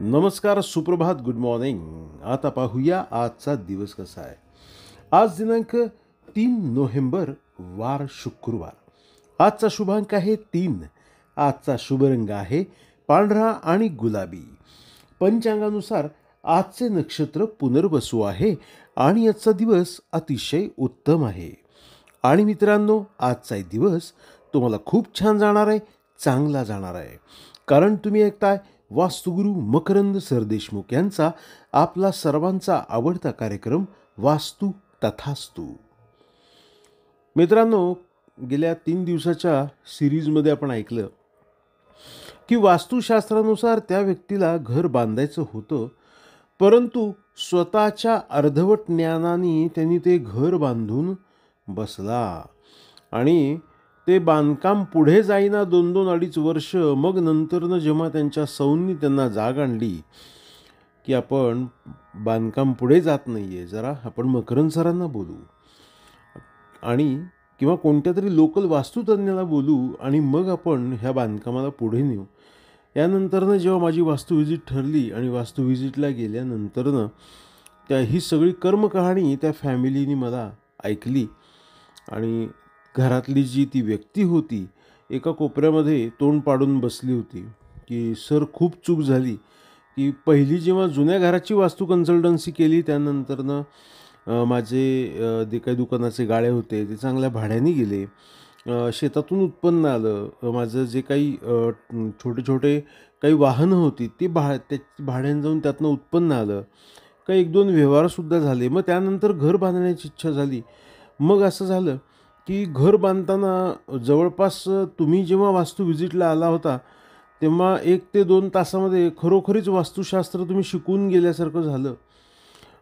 नमस्कार, सुप्रभात, good morning. आता पाहूया आजचा दिवस कसा आहे. आज दिनांक 3 नोव्हेंबर, वार शुक्रवार. आजचा शुभांक आहे 3. आजचा शुभ रंग आहे पांढरा आणि गुलाबी. पंचांगानुसार आजचे नक्षत्र पुनर्वसू आहे आणि आजचा दिवस अतिशय उत्तम आहे. आणि मित्रांनो, आजचा दिवस तुम्हाला खूप छान जाणार आहे, चांगला जाणार आहे. कारण तुम्ही ऐकताय वास्तुगुरू मकरंद सरदेशमुख यांचा आपला सर्वांचा आवडता कार्यक्रम वास्तू तथास्तू. मित्रांनो, गेल्या 3 दिवसाच्या सिरीजमध्ये आपण ऐकलं की वास्तुशास्त्रानुसार त्या व्यक्तीला घर बांधायचं होतं, परंतु स्वतःच्या अर्धवट ज्ञानाने त्यांनी ते घर बांधून बसला आणि ते बांधकाम पुढे जाईना 2-2 अडीच वर्ष. मग नंतरनं जेव्हा त्यांच्या सौंनी त्यांना जाग आणली की आपण बांधकाम पुढे जात नाही आहे, जरा आपण मकरंद सरांना बोलू आणि किंवा कोणत्या तरी लोकल वास्तुतज्ञाला बोलू आणि मग आपण ह्या बांधकामाला पुढे नेऊ. यानंतरनं जेव्हा माझी वास्तू व्हिजिट ठरली आणि वास्तू व्हिजिटला गेल्यानंतरनं ही सगळी कर्मकहाणी त्या फॅमिलीनी मला ऐकली आणि घरातली जी ती व्यक्ती होती एका कोपऱ्यामध्ये तोंड पाडून बसली होती की सर, खूप चूक झाली की पहिली जेव्हा जुन्या घराची वास्तू कन्सल्टन्सी केली त्यानंतरनं माझे जे काही दुकानाचे गाळे होते ते चांगल्या भाड्याने गेले. शेतातून उत्पन्न आलं. माझं जे काही छोटे छोटे काही वाहनं होती ती भाड्यानं जाऊन त्यातनं उत्पन्न आलं. काही 1-2 व्यवहारसुद्धा झाले. मग त्यानंतर घर बांधण्याची इच्छा झाली. मग असं झालं की घर बांधताना जवळपास तुम्ही जेव्हा वास्तू व्हिजिटला आला होता तेव्हा 1 ते 2 तासामध्ये खरोखरीच वास्तुशास्त्र तुम्ही शिकून गेल्यासारखं झालं.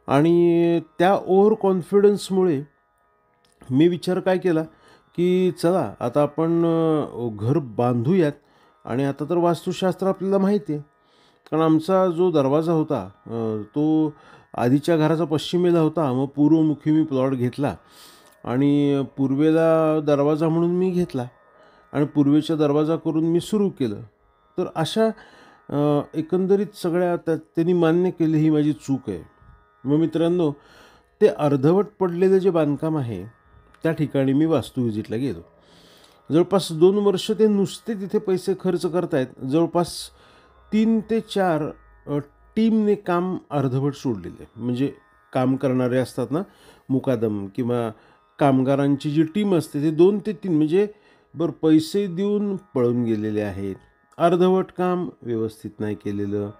आणि त्या ओव्हर कॉन्फिडन्समुळे मी विचार काय केला की चला आता आपण घर बांधूयात. आणि आता तर वास्तुशास्त्र आपल्याला माहिती आहे, कारण आमचा जो दरवाजा होता तो आधीच्या घराचा पश्चिमेला होता. मग पूर्वमुखी मी प्लॉट घेतला आणि पूर्वेला दरवाजा म्हणून मी घेतला आणि पूर्वेचा दरवाजा करून मी सुरू केलं. तर अशा एकंदरीत सगळ्या त्यांनी मान्य केले ही माझी चूक आहे. मग मित्रांनो, ते अर्धवट पडलेलं जे बांधकाम आहे त्या ठिकाणी मी वास्तू व्हिजिटला गेलो. जवळपास 2 वर्ष ते नुसते तिथे पैसे खर्च करतायत. जवळपास 3 ते 4 टीमने काम अर्धवट सोडलेले. म्हणजे काम करणारे असतात ना, मुकादम किंवा कामगारांची जी टीम असते ते 2 ते 3 म्हणजे पैसे देऊन पळून गेलेले आहेत. अर्धवट काम, व्यवस्थित नाही केलेलं.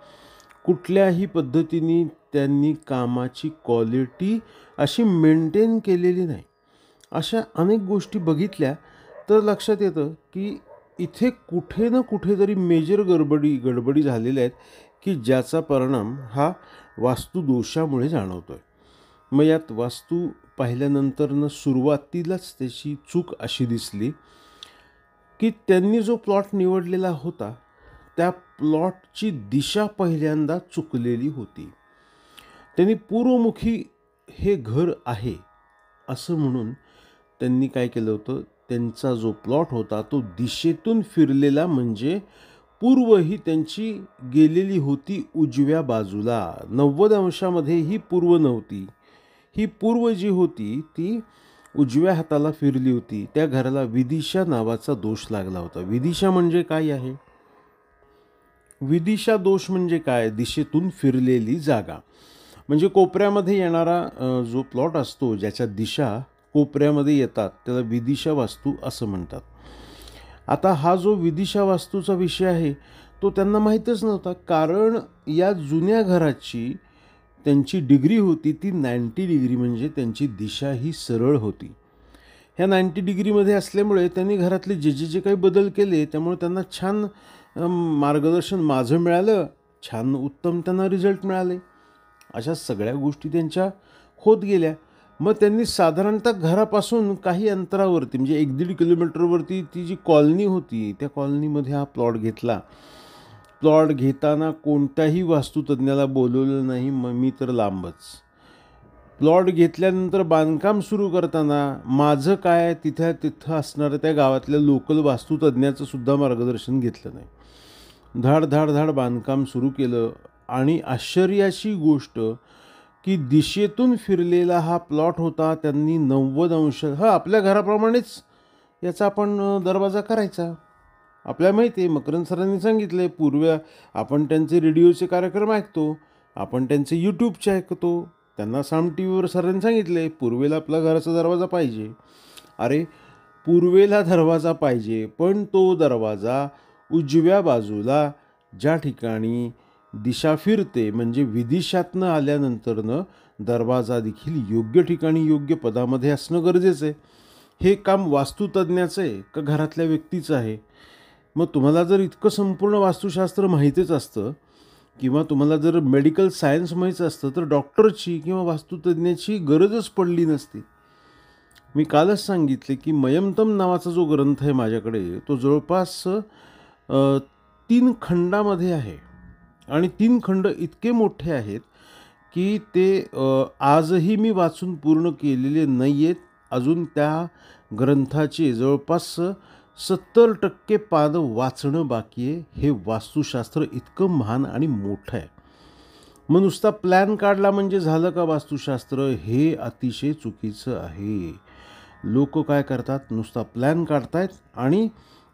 कुठल्याही पद्धतीने त्यांनी कामाची क्वालिटी अशी मेंटेन केलेली नाही. अशा अनेक गोष्टी बघितल्या तर लक्षात येतं की इथे कुठे ना कुठेतरी मेजर गडबडी झालेल्या आहेत की ज्याचा परिणाम हा वास्तुदोषामुळे जाणवतो आहे. मग यात वास्तू पाहिल्यानंतरनं सुरुवातीलाच त्याची चूक अशी दिसली की त्यांनी जो प्लॉट निवडलेला होता त्या प्लॉटची दिशा पहिल्यांदा चुकलेली होती. त्यांनी पूर्वमुखी हे घर आहे असं म्हणून त्यांनी काय केलं होतं, त्यांचा जो प्लॉट होता तो दिशेतून फिरलेला, म्हणजे पूर्व ही त्यांची गेलेली होती उजव्या बाजूला. 90 अंशामध्ये ही पूर्व नव्हती. ही पूर्व जी होती ती उजव्या हाताला फिरली होती. त्या घराला विदिशा नावाचा दोष लागला होता. विदिशा म्हणजे काय आहे? विदिशा दोष म्हणजे काय? दिशेतून फिरलेली जागा. म्हणजे कोपऱ्यामध्ये येणारा जो प्लॉट असतो ज्याच्या दिशा कोपऱ्यामध्ये येतात त्याला विदिशा वास्तू असं म्हणतात. आता हा जो विदिशा वास्तूचा विषय आहे तो त्यांना माहीतच नव्हता, कारण या जुन्या घराची त्यांची डिग्री होती ती 90 डिग्री, म्हणजे त्यांची दिशा ही सरळ होती. ह्या 90 डिग्रीमध्ये असल्यामुळे त्यांनी घरातले जे काही बदल केले त्यामुळे त्यांना छान मार्गदर्शन माझं मिळालं, छान उत्तम त्यांना रिझल्ट मिळाले. अशा सगळ्या गोष्टी त्यांच्या होत गेल्या. मग त्यांनी साधारणतः घरापासून काही अंतरावरती म्हणजे 1-1.5 किलोमीटरवरती ती जी कॉलनी होती त्या कॉलनीमध्ये हा प्लॉट घेतला. प्लॉट घेताना कोणत्याही वास्तुतज्ञाला बोलवलं नाही, मग मी तर लांबच. प्लॉट घेतल्यानंतर बांधकाम सुरू करताना माझं काय तिथं असणाऱ्या त्या गावातल्या लोकल वास्तुतज्ञाचं सुद्धा मार्गदर्शन घेतलं नाही. धाड बांधकाम सुरू केलं आणि आश्चर्याची गोष्ट की दिशेतून फिरलेला हा प्लॉट होता. त्यांनी 90 अंश आपल्या घराप्रमाणेच याचा आपण दरवाजा करायचा. आपल्याला माहिती आहे, मकरंद सरांनी सांगितलं आहे, पूर्वी आपण त्यांचे रेडिओचे कार्यक्रम ऐकतो, आपण त्यांचे यूट्यूबचे ऐकतो. त्यांना साम टी व्हीवर सरांनी सांगितलं आहे, पूर्वेला आपला घराचा दरवाजा पाहिजे. अरे, पूर्वेला दरवाजा पाहिजे, पण तो दरवाजा उजव्या बाजूला ज्या ठिकाणी दिशा फिरते, म्हणजे विदिशातनं आल्यानंतरनं दरवाजा देखील योग्य ठिकाणी योग्य पदामध्ये असणं गरजेचं आहे. हे काम वास्तुतज्ञाचं आहे का घरातल्या व्यक्तीचं आहे? मग तुम्हाला जर इतकं संपूर्ण वास्तुशास्त्र माहितीच असतं किंवा तुम्हाला जर मेडिकल सायन्स माहीत असतं तर डॉक्टरची किंवा वास्तुतज्ञाची गरजच पडली नसती. मी कालच सांगितले की मयमतम नावाचा जो ग्रंथ आहे माझ्याकडे, तो जवळपास 3 खंडामध्ये आहे आणि 3 खंड इतके मोठे आहेत की ते आजही मी वाचून पूर्ण केलेले नाही आहेत. अजून त्या ग्रंथाचे जवळपास 70% पानं वाचणं बाकी आहे. हे वास्तुशास्त्र इतकं महान आणि मोठं आहे. मग नुसता प्लॅन काढला म्हणजे झालं का वास्तुशास्त्र? हे अतिशय चुकीचं आहे. लोक काय करतात, नुसता प्लॅन काढतायत आणि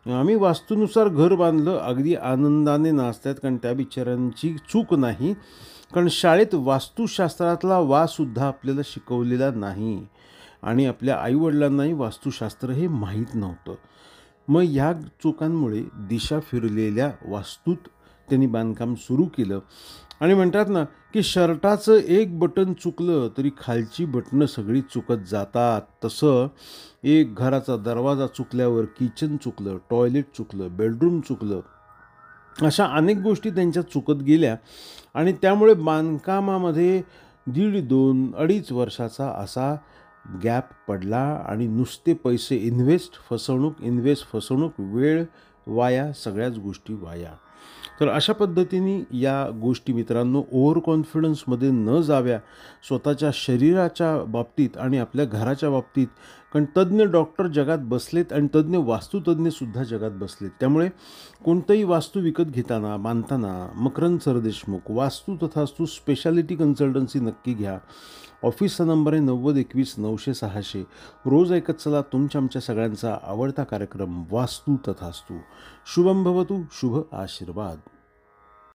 आम्ही वास्तूनुसार घर बांधलं, अगदी आनंदाने नाचतात. कारण त्या बिचाऱ्यांची चूक नाही, कारण शाळेत वास्तुशास्त्रातला वासुद्धा आपल्याला शिकवलेला नाही आणि आपल्या आईवडिलांनाही वास्तुशास्त्र हे माहीत नव्हतं. मग ह्या चुकांमुळे दिशा फिरलेल्या वास्तूत त्यांनी बांधकाम सुरू केलं आणि म्हणतात ना की शर्टाचं एक बटन चुकलं तरी खालची बटणं सगळी चुकत जातात. तसं एक घराचा दरवाजा चुकल्यावर किचन चुकलं, टॉयलेट चुकलं, बेडरूम चुकलं, अशा अनेक गोष्टी त्यांच्या चुकत गेल्या आणि त्यामुळे बांधकामामध्ये 1.5, 2, 2.5 वर्षाचा असा गॅप पडला आणि नुसते पैसे इन्व्हेस्ट फसवणूक, वेळ वाया, सगळ्याच गोष्टी वाया. तर अशा पद्धतीने या गोष्टी मित्रांनो ओव्हर कॉन्फिडन्समध्ये न जाव्या स्वतःच्या शरीराच्या बाबतीत आणि आपल्या घराच्या बाबतीत. कारण तज्ज्ञ डॉक्टर जगात बसलेत आणि तज्ज्ञ वास्तुतज्ञसुद्धा जगात बसलेत. त्यामुळे कोणतंही वास्तू विकत घेताना बांधताना मकरंद सरदेशमुख वास्तू तथास्तू स्पेशालिटी कन्सल्टन्सी नक्की घ्या. ऑफिसचा नंबर आहे 9021 900 600. रोज ऐकत चला तुमच्या आमच्या सगळ्यांचा आवडता कार्यक्रम वास्तू तथास्तू. शुभम भवतु, शुभ आशीर्वाद.